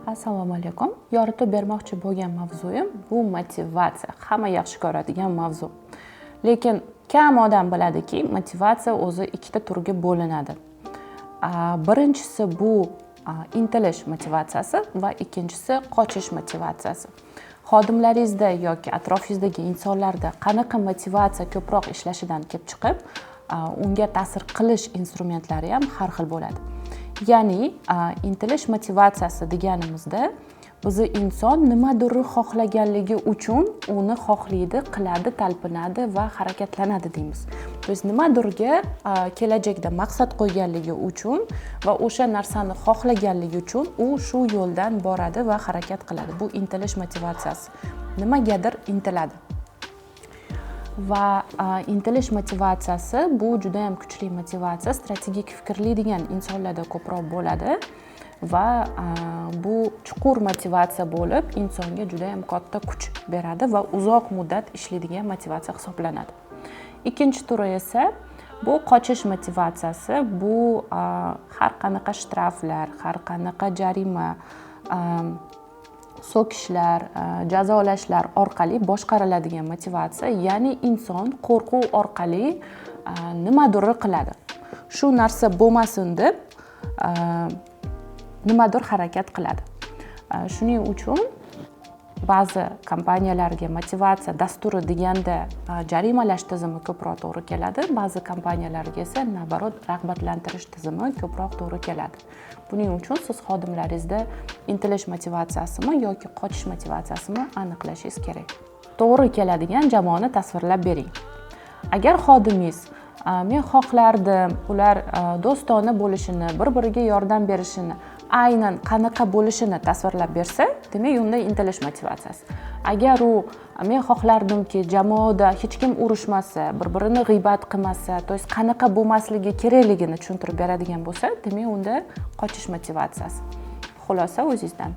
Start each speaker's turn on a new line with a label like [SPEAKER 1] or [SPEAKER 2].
[SPEAKER 1] Assalomu alaykum. Yoritib bermoqchi bo'lgan mavzuyim bu motivatsiya. Hamma yaxshi ko'radigan mavzu. Lekin kam odam biladiki, motivatsiya o'zi ikkita turga bo'linadi. Birinchisi bu intilish motivatsiyasi va ikkinchisi qochish motivatsiyasi. Xodimlaringizda yoki atrofingizdagi insonlarda qanaqa motivatsiya ko'proq ishlashidan kelib chiqib, unga ta'sir qilish instrumentlari ham har xil bo'ladi. Ya'ni intilish motivatsiyasi deganimizda bizni inson nimadir xohlaganligi uchun uni xohlaydi, qiladi, talpinadi va harakatlanadi deymiz. Biz nimadirga kelajakda maqsad qo'yganligi uchun va o'sha narsani xohlaganligi uchun u shu yo'ldan boradi va harakat qiladi. Bu intilish motivatsiyasi. Nimagadir intiladi. Va intilish motivatsiyasi bu juda ham kuchli motivatsiya, strategik fikrlaydigan insonlarda ko'proq bo'ladi va bu chuqur motivatsiya bo'lib, insonga juda ham katta kuch beradi va uzoq muddat ishlaydigan motivatsiya hisoblanadi. Ikkinchi turi esa bu qochish motivatsiyasi. Bu har qanaqa shtraflar, har qanaqa jarima, so'kishlar, jazolashlar orqali boshqariladigan motivatsiya, ya'ni inson qo'rquv orqali nimadir qiladi. Shu narsa bo'lmasin deb nimadir harakat qiladi. Shuning uchun ba'zi kompaniyalarga motivatsiya dasturi deganda jarimalash tizimi ko'proq to'g'ri keladi, ba'zi kompaniyalarga esa nabarot rag'batlantirish tizimi ko'proq to'g'ri keladi. Buning uchun siz xodimlaringizda intilish motivatsiyasimi yoki qochish motivatsiyasimi aniqlashingiz kerak. To'g'ri keladigan jamoani tasvirlab bering. Agar xodimingiz men xohlardim ular do'stona bo'lishini, bir-biriga yordam berishini, aynan qanaqa bo'lishini tasvirlab bersa, demak unda intilish motivatsiyasi. Agar u men xohlardimki jamoada hech kim urushmasa, bir-birini g'iybat qilmasa, to есть qanaqa bo'lmasligi kerakligini tushuntirib beradigan bo'lsa, demak unda qochish motivatsiyasi. Xulosa o'zingizdan.